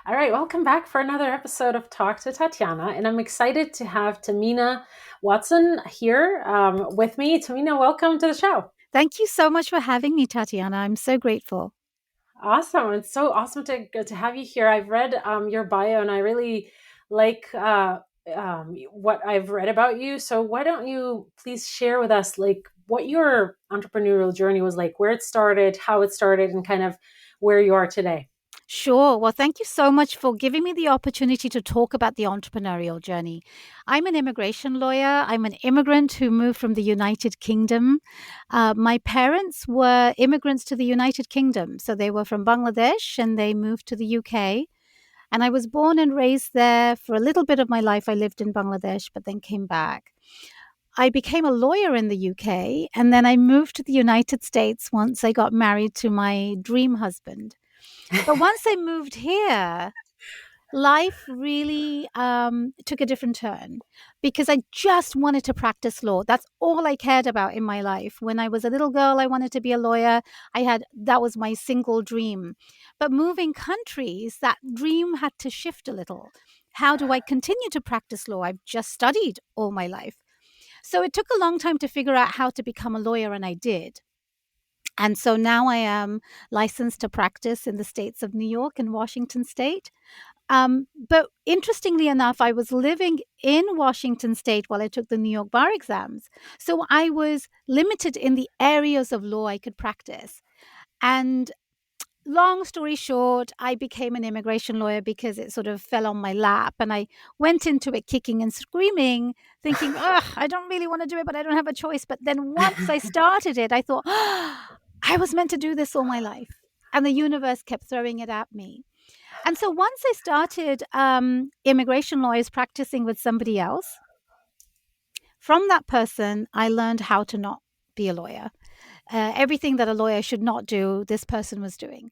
All right, welcome back for another episode of Talk to Tatiana. And I'm excited to have Tahmina Watson here with me. Tahmina, welcome to the show. Thank you so much for having me, Tatiana. I'm so grateful. Awesome. It's so awesome to have you here. I've read your bio and I really like what I've read about you. So why don't you please share with us what your entrepreneurial journey was like, where it started, how it started, and kind of where you are today? Sure. Well, thank you so much for giving me the opportunity to talk about the entrepreneurial journey. I'm an immigration lawyer. I'm an immigrant who moved from the United Kingdom. My parents were immigrants to the United Kingdom. So they were from Bangladesh and they moved to the UK. And I was born and raised there for a little bit of my life. I lived in Bangladesh, but then came back. I became a lawyer in the UK and then I moved to the United States once I got married to my dream husband. But once I moved here, life really took a different turn because I just wanted to practice law. That's all I cared about in my life. When I was a little girl, I wanted to be a lawyer. That was my single dream. But moving countries, that dream had to shift a little. How do I continue to practice law? I've just studied all my life. So it took a long time to figure out how to become a lawyer, and I did. And so now I am licensed to practice in the states of New York and Washington State. But interestingly enough, I was living in Washington State while I took the New York bar exams. So I was limited in the areas of law I could practice. And long story short, I became an immigration lawyer because it sort of fell on my lap. And I went into it kicking and screaming, thinking, ugh, I don't really want to do it, but I don't have a choice. But then once I started it, I thought, I was meant to do this all my life. And the universe kept throwing it at me. And so once I started immigration lawyers practicing with somebody else, from that person, I learned how to not be a lawyer. Everything that a lawyer should not do, this person was doing.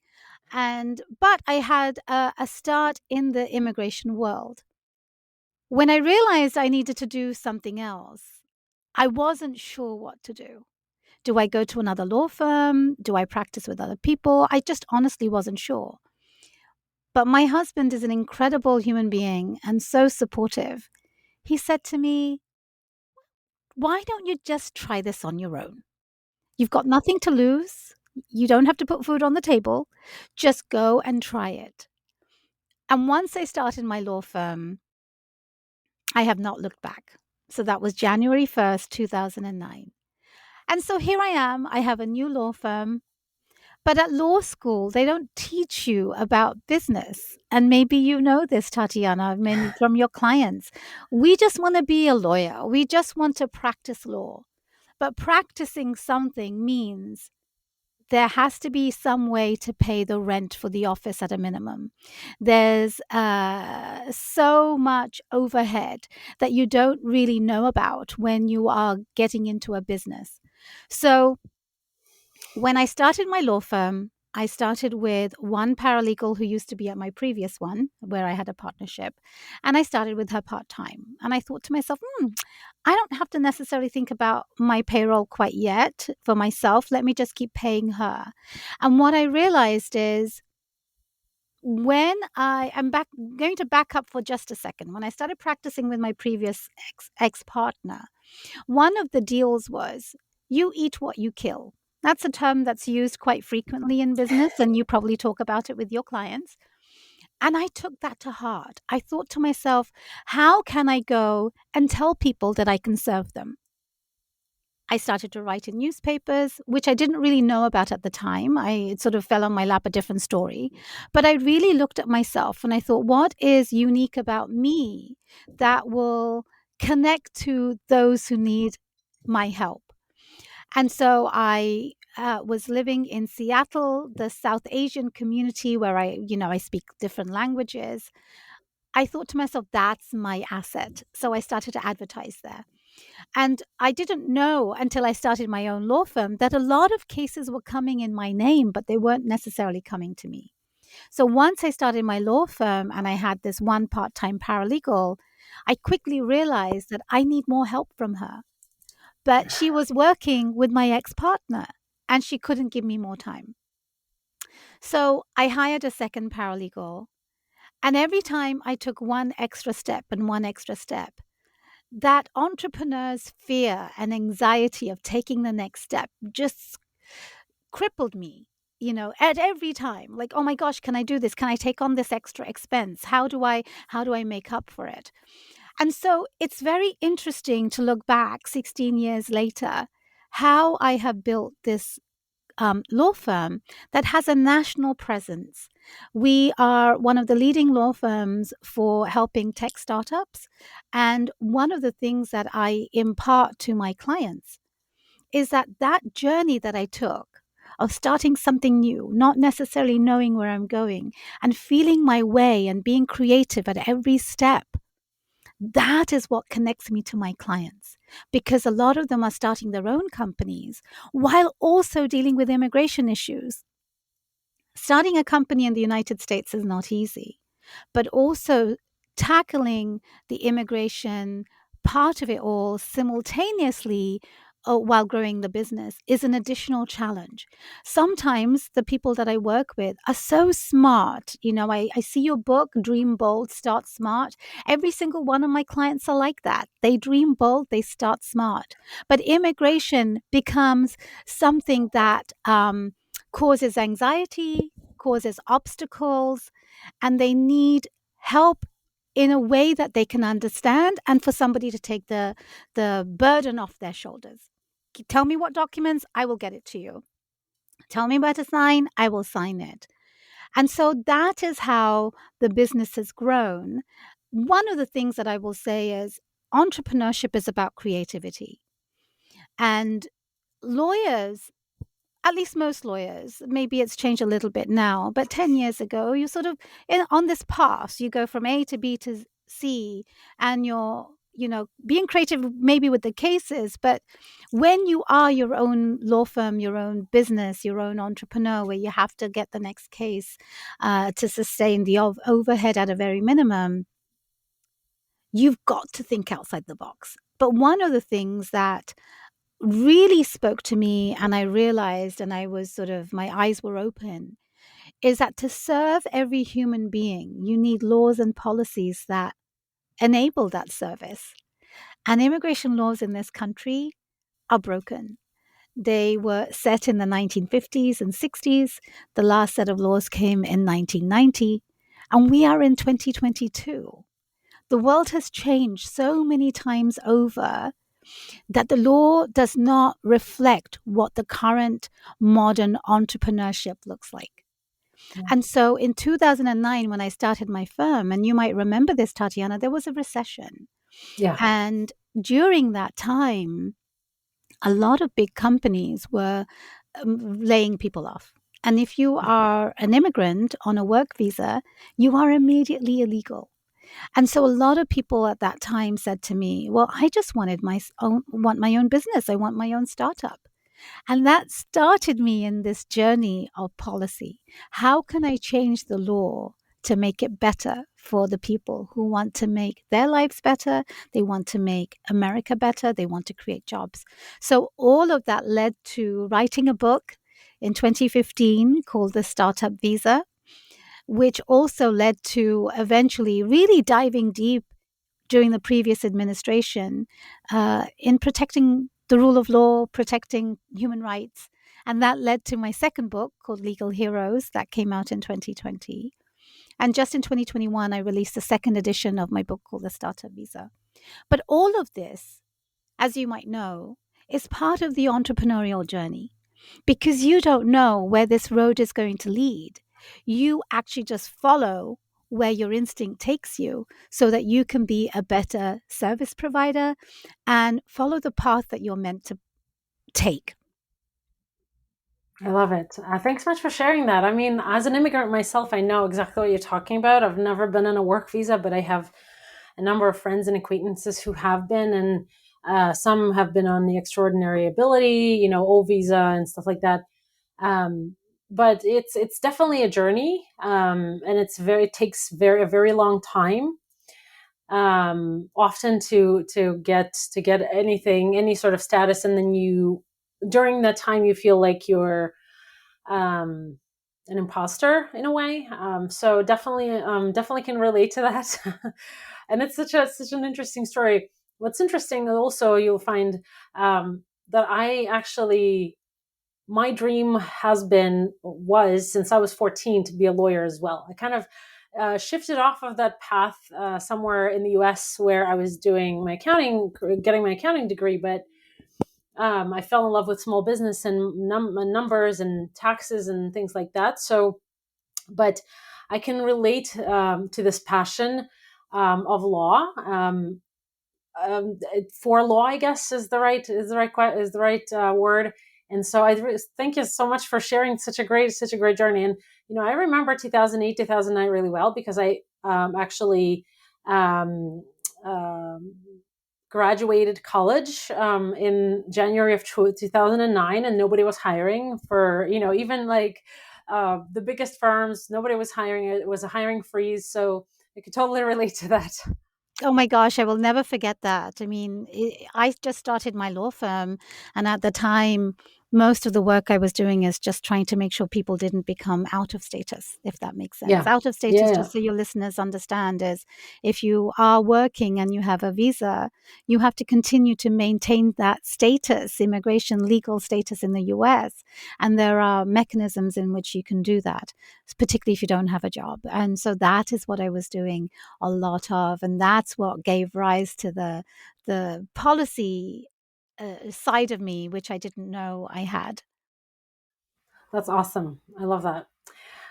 But I had a start in the immigration world. When I realized I needed to do something else, I wasn't sure what to do. Do I go to another law firm? Do I practice with other people? I just honestly wasn't sure. But my husband is an incredible human being and so supportive. He said to me, why don't you just try this on your own? You've got nothing to lose. You don't have to put food on the table. Just go and try it. And once I started my law firm, I have not looked back. So that was January 1st, 2009. And so here I am. I have a new law firm. But at law school, they don't teach you about business. And maybe you know this, Tatiana, many from your clients. We just want to be a lawyer. We just want to practice law. But practicing something means there has to be some way to pay the rent for the office at a minimum. There's so much overhead that you don't really know about when you are getting into a business. So when I started my law firm, I started with one paralegal who used to be at my previous one, where I had a partnership, and I started with her part time. And I thought to myself, I don't have to necessarily think about my payroll quite yet for myself. Let me just keep paying her. And what I realized is when I am going to back up for just a second. When I started practicing with my previous ex partner, one of the deals was you eat what you kill. That's a term that's used quite frequently in business, and you probably talk about it with your clients. And I took that to heart. I thought to myself, how can I go and tell people that I can serve them? I started to write in newspapers, which I didn't really know about at the time. It sort of fell on my lap, a different story. But I really looked at myself and I thought, what is unique about me that will connect to those who need my help? And so I was living in Seattle, the South Asian community where I speak different languages. I thought to myself, that's my asset. So I started to advertise there. And I didn't know until I started my own law firm that a lot of cases were coming in my name, but they weren't necessarily coming to me. So once I started my law firm and I had this one part time paralegal, I quickly realized that I need more help from her. But she was working with my ex partner and she couldn't give me more time. So I hired a second paralegal. And every time I took one extra step and one extra step, that entrepreneur's fear and anxiety of taking the next step just crippled me, at every time. Like, oh my gosh, can I do this? Can I take on this extra expense? How do I make up for it? And so it's very interesting to look back 16 years later, how I have built this law firm that has a national presence. We are one of the leading law firms for helping tech startups. And one of the things that I impart to my clients is that journey that I took of starting something new, not necessarily knowing where I'm going, and feeling my way and being creative at every step, that is what connects me to my clients, because a lot of them are starting their own companies while also dealing with immigration issues. Starting a company in the United States is not easy, but also tackling the immigration part of it all simultaneously, while growing the business is an additional challenge. Sometimes the people that I work with are so smart. I see your book, Dream Bold, Start Smart. Every single one of my clients are like that. They dream bold, they start smart. But immigration becomes something that causes anxiety, causes obstacles, and they need help in a way that they can understand, and for somebody to take the burden off their shoulders. Tell me what documents, I will get it to you. Tell me where to sign, I will sign it. And so that is how the business has grown. One of the things that I will say is entrepreneurship is about creativity. And lawyers, at least most lawyers, maybe it's changed a little bit now, but 10 years ago, you sort of on this path, you go from A to B to C, and you're, being creative maybe with the cases. But when you are your own law firm, your own business, your own entrepreneur, where you have to get the next case to sustain the overhead at a very minimum, you've got to think outside the box. But one of the things that really spoke to me, and I realized, and I was sort of, my eyes were open, is that to serve every human being, you need laws and policies that enable that service. And immigration laws in this country are broken. They were set in the 1950s and 60s. The last set of laws came in 1990, and we are in 2022. The world has changed so many times over that the law does not reflect what the current modern entrepreneurship looks like. And so in 2009, when I started my firm, and you might remember this, Tatiana, there was a recession. Yeah. And during that time, a lot of big companies were laying people off. And if you are an immigrant on a work visa, you are immediately illegal. And so a lot of people at that time said to me, well, I just want my own business. I want my own startup. And that started me in this journey of policy. How can I change the law to make it better for the people who want to make their lives better? They want to make America better. They want to create jobs. So all of that led to writing a book in 2015 called The Startup Visa, which also led to eventually really diving deep during the previous administration in protecting the rule of law, protecting human rights. And that led to my second book called Legal Heroes that came out in 2020. And just in 2021, I released the second edition of my book called The Startup Visa. But all of this, as you might know, is part of the entrepreneurial journey, because you don't know where this road is going to lead. You actually just follow where your instinct takes you so that you can be a better service provider and follow the path that you're meant to take. I love it. Thanks so much for sharing that. I mean, as an immigrant myself, I know exactly what you're talking about. I've never been on a work visa, but I have a number of friends and acquaintances who have been, and some have been on the extraordinary ability, O visa and stuff like that. But it's definitely a journey, and it takes a very long time. Often to get anything, any sort of status, and then during that time you feel like you're um, an imposter in a way. So definitely can relate to that. And it's such an interesting story. What's interesting also, you'll find that I actually, my dream was since I was 14 to be a lawyer as well. I kind of shifted off of that path somewhere in the US where I was doing my accounting, getting my accounting degree, but I fell in love with small business and numbers and taxes and things like that. So, but I can relate to this passion of law. For law, I guess is the right word. And so thank you so much for sharing such a great journey. And I remember 2008, 2009 really well because I actually um, um, graduated college in January of 2009, and nobody was hiring for even like the biggest firms. Nobody was hiring. It was a hiring freeze, so I could totally relate to that. Oh my gosh, I will never forget that. I mean, I just started my law firm, and at the time, most of the work I was doing is just trying to make sure people didn't become out of status, if that makes sense. Yeah, Out of status, yeah. just so your listeners understand, is if you are working and you have a visa, you have to continue to maintain that status, immigration legal status in the US. And there are mechanisms in which you can do that, particularly if you don't have a job. And so that is what I was doing a lot of, and that's what gave rise to the policy side of me, which I didn't know I had. That's awesome. I love that.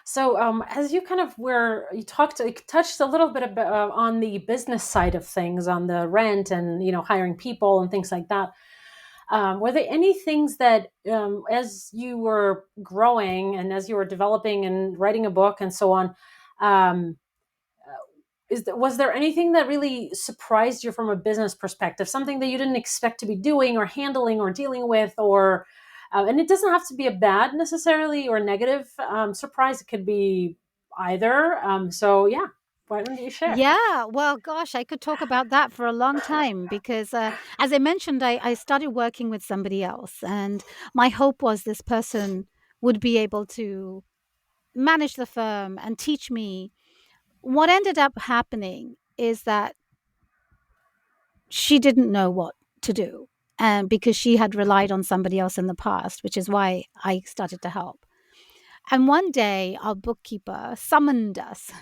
So, as you kind of you touched a little bit about, on the business side of things, on the rent and hiring people and things like that. Were there any things that, as you were growing and as you were developing and writing a book and so on, um, was there anything that really surprised you from a business perspective? Something that you didn't expect to be doing or handling or dealing with, or and it doesn't have to be a bad necessarily or negative surprise. It could be either. So yeah, why don't you share? Yeah, well, gosh, I could talk about that for a long time because, as I mentioned, I started working with somebody else, and my hope was this person would be able to manage the firm and teach me. What ended up happening is that she didn't know what to do, and because she had relied on somebody else in the past, which is why I started to help. And one day, our bookkeeper summoned us.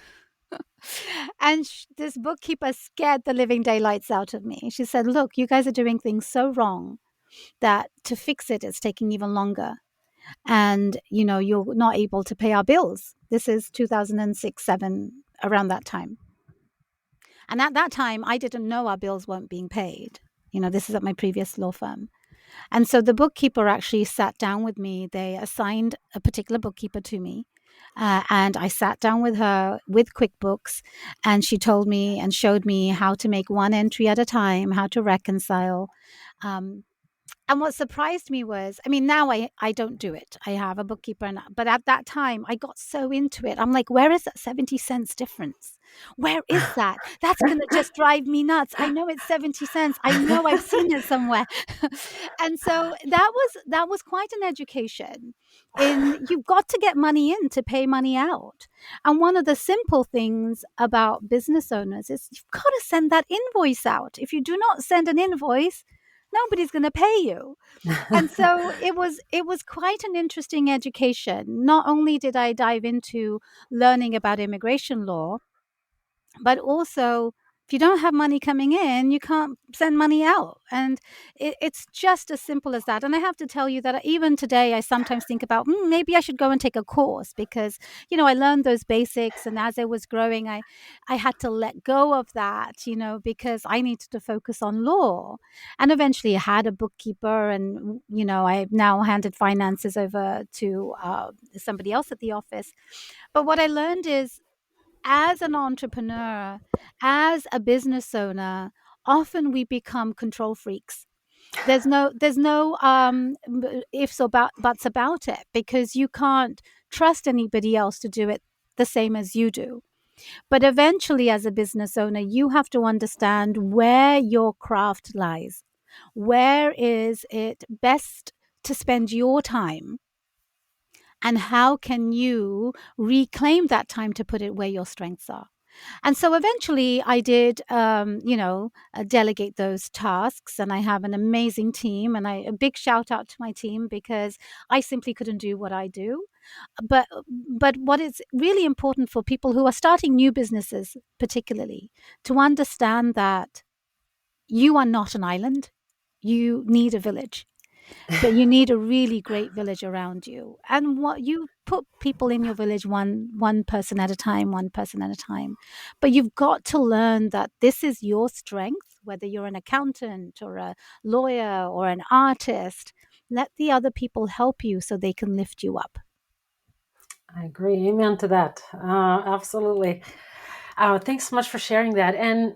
And this bookkeeper scared the living daylights out of me. She said, "Look, you guys are doing things so wrong that to fix it, it's taking even longer. And, you're not able to pay our bills." This is 2006, 7, around that time. And at that time, I didn't know our bills weren't being paid. This is at my previous law firm. And so the bookkeeper actually sat down with me. They assigned a particular bookkeeper to me. And I sat down with her with QuickBooks, and she told me and showed me how to make one entry at a time, how to reconcile. Um, and what surprised me was, I mean, now I don't do it. I have a bookkeeper, but at that time, I got so into it. I'm like, where is that 70 cents difference? Where is that? That's going to just drive me nuts. I know it's 70 cents. I know I've seen it somewhere. And so that was quite an education in you've got to get money in to pay money out. And one of the simple things about business owners is you've got to send that invoice out. If you do not send an invoice, nobody's going to pay you. And so it was quite an interesting education. Not only did I dive into learning about immigration law, but also if you don't have money coming in, you can't send money out. And it's just as simple as that. And I have to tell you that even today, I sometimes think about maybe I should go and take a course because, I learned those basics. And as I was growing, I had to let go of that, because I needed to focus on law. And eventually I had a bookkeeper and, I've now handed finances over to somebody else at the office. But what I learned is as an entrepreneur, as a business owner, often we become control freaks. There's no ifs or buts about it because you can't trust anybody else to do it the same as you do. But eventually, as a business owner, you have to understand where your craft lies. Where is it best to spend your time? And how can you reclaim that time to put it where your strengths are? And so eventually I did, delegate those tasks, and I have an amazing team. And a big shout out to my team, because I simply couldn't do what I do. But what is really important for people who are starting new businesses, particularly, to understand that you are not an island. You need a village, but you need a really great village around you. And what you put people in your village, one person at a time, one person at a time. But you've got to learn that this is your strength, whether you're an accountant or a lawyer or an artist. Let the other people help you so they can lift you up. I agree. Amen to that. Absolutely. Thanks so much for sharing that. And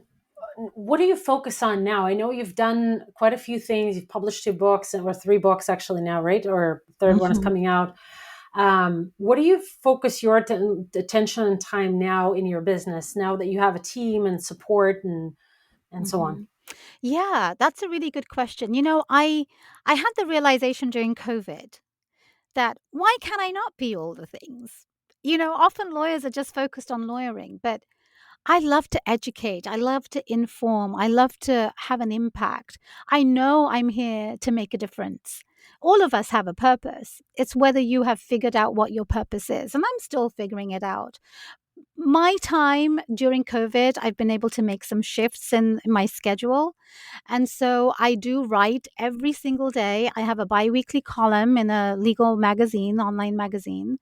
what do you focus on now? I know you've done quite a few things. You've published 2 books, or 3 books actually now, right? Or third one is Mhm. coming out. What do you focus your attention and time now in your business, now that you have a team and support and so on? Mhm. Yeah, that's a really good question. I had the realization during COVID that why can I not be all the things? Often lawyers are just focused on lawyering, but I love to educate. I love to inform. I love to have an impact. I know I'm here to make a difference. All of us have a purpose. It's whether you have figured out what your purpose is. And I'm still figuring it out. My time during COVID, I've been able to make some shifts in my schedule. And so I do write every single day. I have a biweekly column in a legal magazine, online magazine.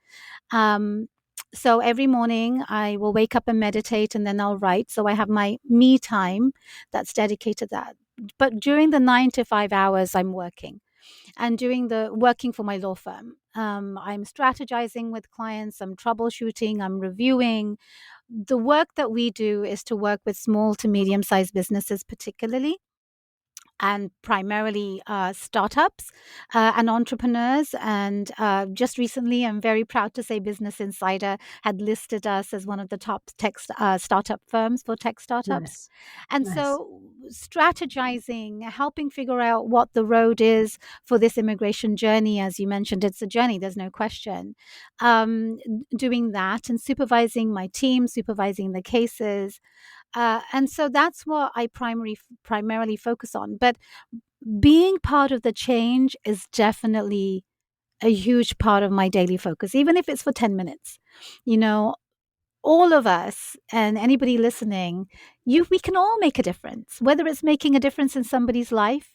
Um, so every morning I will wake up and meditate, and then I'll write. So I have my me time that's dedicated to that. But during the 9 to 5 hours, I'm working and doing the working for my law firm. I'm strategizing with clients, I'm troubleshooting, I'm reviewing. The work that we do is to work with small to medium sized businesses, particularly, and primarily startups and entrepreneurs. And just recently, I'm very proud to say Business Insider had listed us as one of the top tech startup firms for tech startups. Nice. And Nice. so, strategizing, helping figure out what the road is for this immigration journey, as you mentioned, it's a journey, there's no question. Um, Doing that and supervising my team, supervising the cases, and so that's what I primarily focus on. But being part of the change is definitely a huge part of my daily focus, even if it's for 10 minutes. You know, all of us and anybody listening, we can all make a difference, whether it's making a difference in somebody's life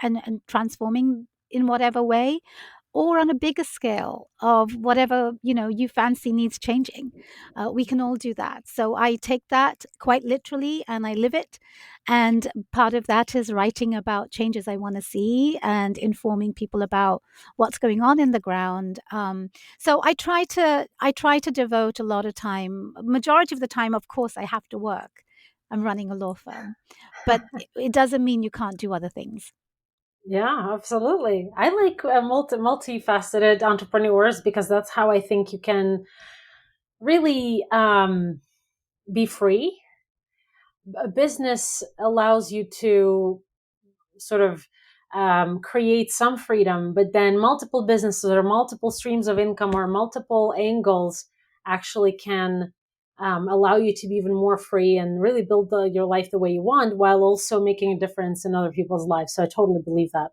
and transforming in whatever way, or on a bigger scale of whatever you fancy needs changing. We can all do that. So I take that quite literally and I live it. And part of that is writing about changes I want to see and informing people about what's going on in the ground. So I try to devote a lot of time. Majority of the time, of course, I have to work. I'm running a law firm, but it doesn't mean you can't do other things. Yeah, absolutely. I like multifaceted entrepreneurs because that's how I think you can really be free. A business allows you to sort of create some freedom, but then multiple businesses or multiple streams of income or multiple angles actually can allow you to be even more free and really build your life the way you want while also making a difference in other people's lives. So I totally believe that.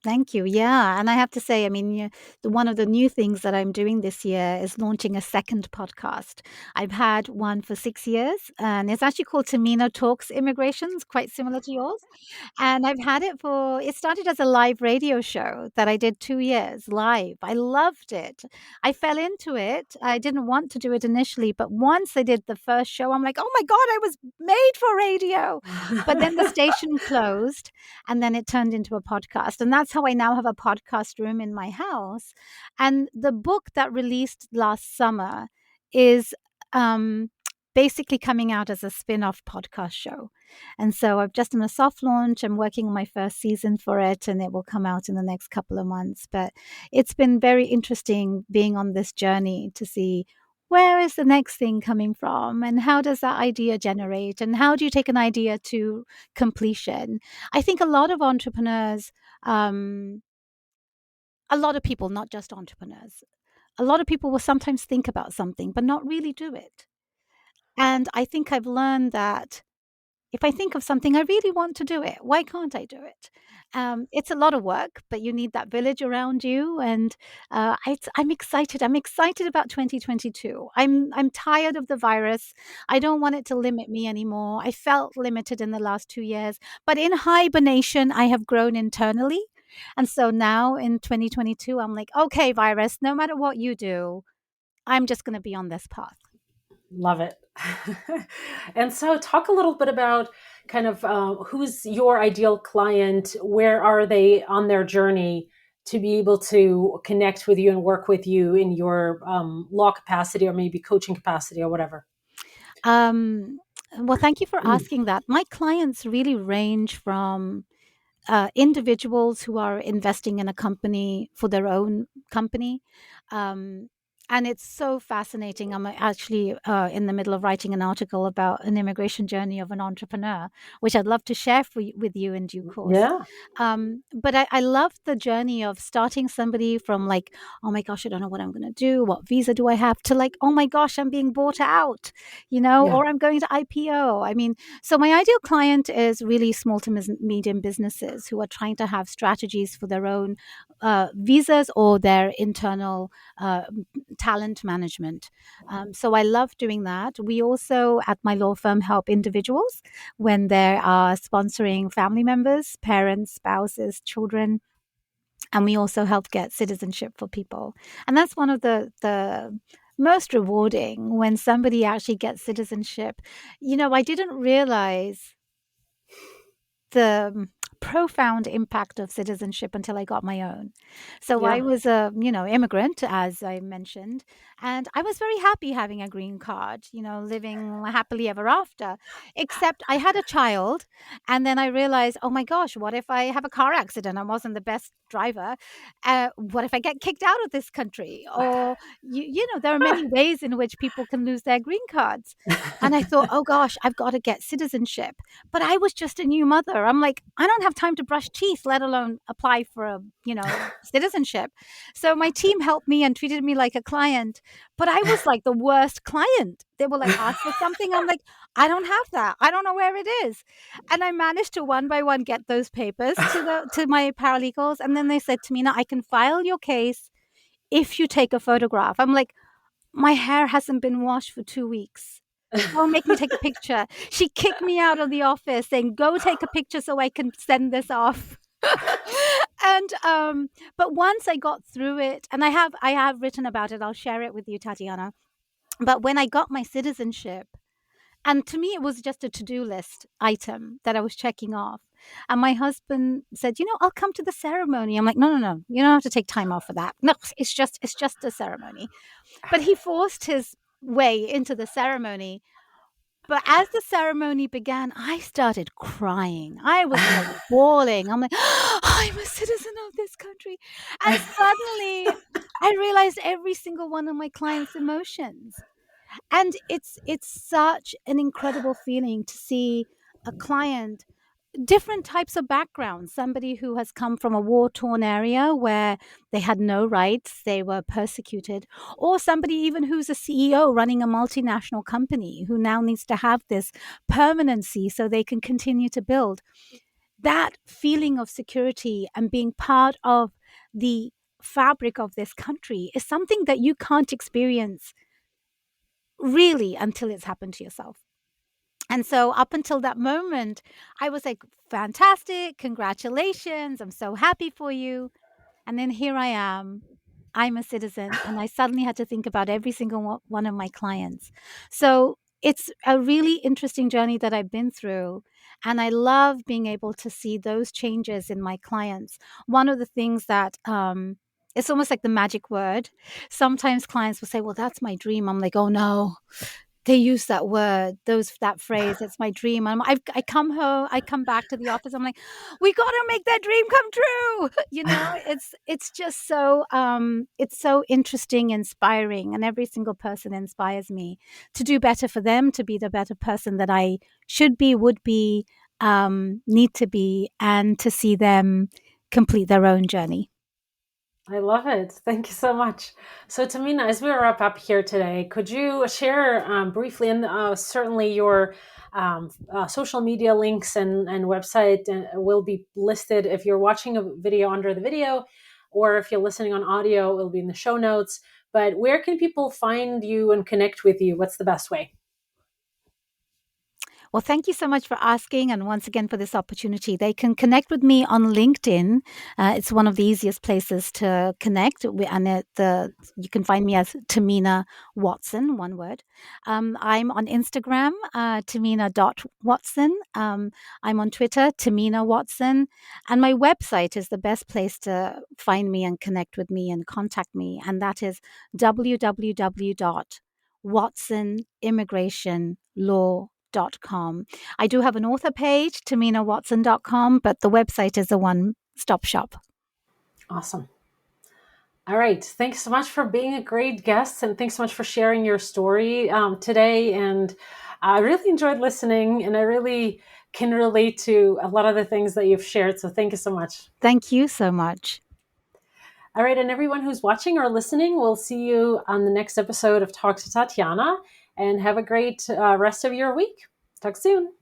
Thank you. Yeah. And I have to say, I mean, one of the new things that I'm doing this year is launching a second podcast. I've had one for 6 years, and it's actually called Tahmina Talks Immigration, quite similar to yours. And I've had it started as a live radio show that I did 2 years live. I loved it. I fell into it. I didn't want to do it initially, but once I did the first show, I'm like, oh my God, I was made for radio. But then the station closed, and then it turned into a podcast. And that's how I now have a podcast room in my house. And the book that released last summer is um, basically coming out as a spin off podcast show. And so I've just done a soft launch. I'm working on my first season for it, and it will come out in the next couple of months. But it's been very interesting being on this journey to see where is the next thing coming from, and how does that idea generate, and how do you take an idea to completion. I think a lot of entrepreneurs, um, a lot of people, not just entrepreneurs, a lot of people will sometimes think about something, but not really do it. And I think I've learned that if I think of something, I really want to do it. Why can't I do it? It's a lot of work, but you need that village around you. And I'm excited. I'm excited about 2022. I'm tired of the virus. I don't want it to limit me anymore. I felt limited in the last 2 years, but in hibernation, I have grown internally. And so now in 2022, I'm like, okay, virus, no matter what you do, I'm just going to be on this path. Love it. And so, talk a little bit about kind of who's your ideal client? Where are they on their journey to be able to connect with you and work with you in your law capacity or maybe coaching capacity or whatever? Um, well, thank you for asking that. My clients really range from individuals who are investing in a company for their own company. Um, and it's so fascinating. I'm actually in the middle of writing an article about an immigration journey of an entrepreneur, which I'd love to share with you in due course. Yeah, But I love the journey of starting somebody from like, oh my gosh, I don't know what I'm going to do. What visa do I have? To like, oh my gosh, I'm being bought out, yeah, or I'm going to IPO. I mean, so my ideal client is really small to medium businesses who are trying to have strategies for their own visas or their internal talent management. So I love doing that. We also at my law firm help individuals when they are sponsoring family members, parents, spouses, children. And we also help get citizenship for people. And that's one of the most rewarding when somebody actually gets citizenship. I didn't realize the profound impact of citizenship until I got my own. So I yeah. was a, immigrant, as I mentioned, and I was very happy having a green card, living happily ever after, except I had a child. And then I realized, oh my gosh, what if I have a car accident? I wasn't the best driver. What if I get kicked out of this country? Or, there are many ways in which people can lose their green cards. And I thought, oh gosh, I've got to get citizenship. But I was just a new mother. I'm like, I don't have time to brush teeth, let alone apply for citizenship. So my team helped me and treated me like a client, but I was like the worst client. They were like, ask for something. I'm like, I don't have that. I don't know where it is. And I managed to one by one get those papers to my paralegals. And then they said to me, now I can file your case if you take a photograph. I'm like, my hair hasn't been washed for 2 weeks. Don't make me take a picture. She kicked me out of the office saying, go take a picture so I can send this off. And but once I got through it, and I have written about it, I'll share it with you, Tatiana. But when I got my citizenship, and to me it was just a to-do list item that I was checking off. And my husband said, I'll come to the ceremony. I'm like, no, no, no, you don't have to take time off for that. No, it's just a ceremony. But he forced his way into the ceremony. But as the ceremony began, I started crying. I was like bawling. I'm like, I'm a citizen of this country. And suddenly I realized every single one of my clients' emotions. And it's such an incredible feeling to see a client, different types of backgrounds. Somebody who has come from a war-torn area where they had no rights, they were persecuted, or somebody even who's a CEO running a multinational company who now needs to have this permanency so they can continue to build. That feeling of security and being part of the fabric of this country is something that you can't experience really until it's happened to yourself. And so up until that moment, I was like, fantastic, congratulations, I'm so happy for you. And then here I am, I'm a citizen, and I suddenly had to think about every single one of my clients. So it's a really interesting journey that I've been through. And I love being able to see those changes in my clients. One of the things that, it's almost like the magic word. Sometimes clients will say, well, that's my dream. I'm like, oh no, they use that word, that phrase. It's my dream. I come home, I come back to the office. I'm like, we got to make that dream come true. It's just so it's so interesting, inspiring, and every single person inspires me to do better for them, to be the better person that I should be, would be, need to be, and to see them complete their own journey. I love it. Thank you so much. So, Tahmina, as we wrap up here today, could you share briefly, and certainly your social media links and website will be listed if you're watching a video under the video, or if you're listening on audio, it'll be in the show notes. But where can people find you and connect with you? What's the best way? Well, thank you so much for asking, and once again for this opportunity. They can connect with me on LinkedIn. It's one of the easiest places to connect, you can find me as Tahmina Watson, one word. I'm on Instagram, Tahmina.Watson. I'm on Twitter, Tahmina Watson, and my website is the best place to find me and connect with me and contact me, and that is www.watsonimmigrationlaw.com. I do have an author page, TaminaWatson.com, but the website is a one-stop shop. Awesome. All right. Thanks so much for being a great guest, and thanks so much for sharing your story today. And I really enjoyed listening, and I really can relate to a lot of the things that you've shared. So thank you so much. Thank you so much. All right. And everyone who's watching or listening, we'll see you on the next episode of Talk to Tatiana, and have a great rest of your week. Talk soon.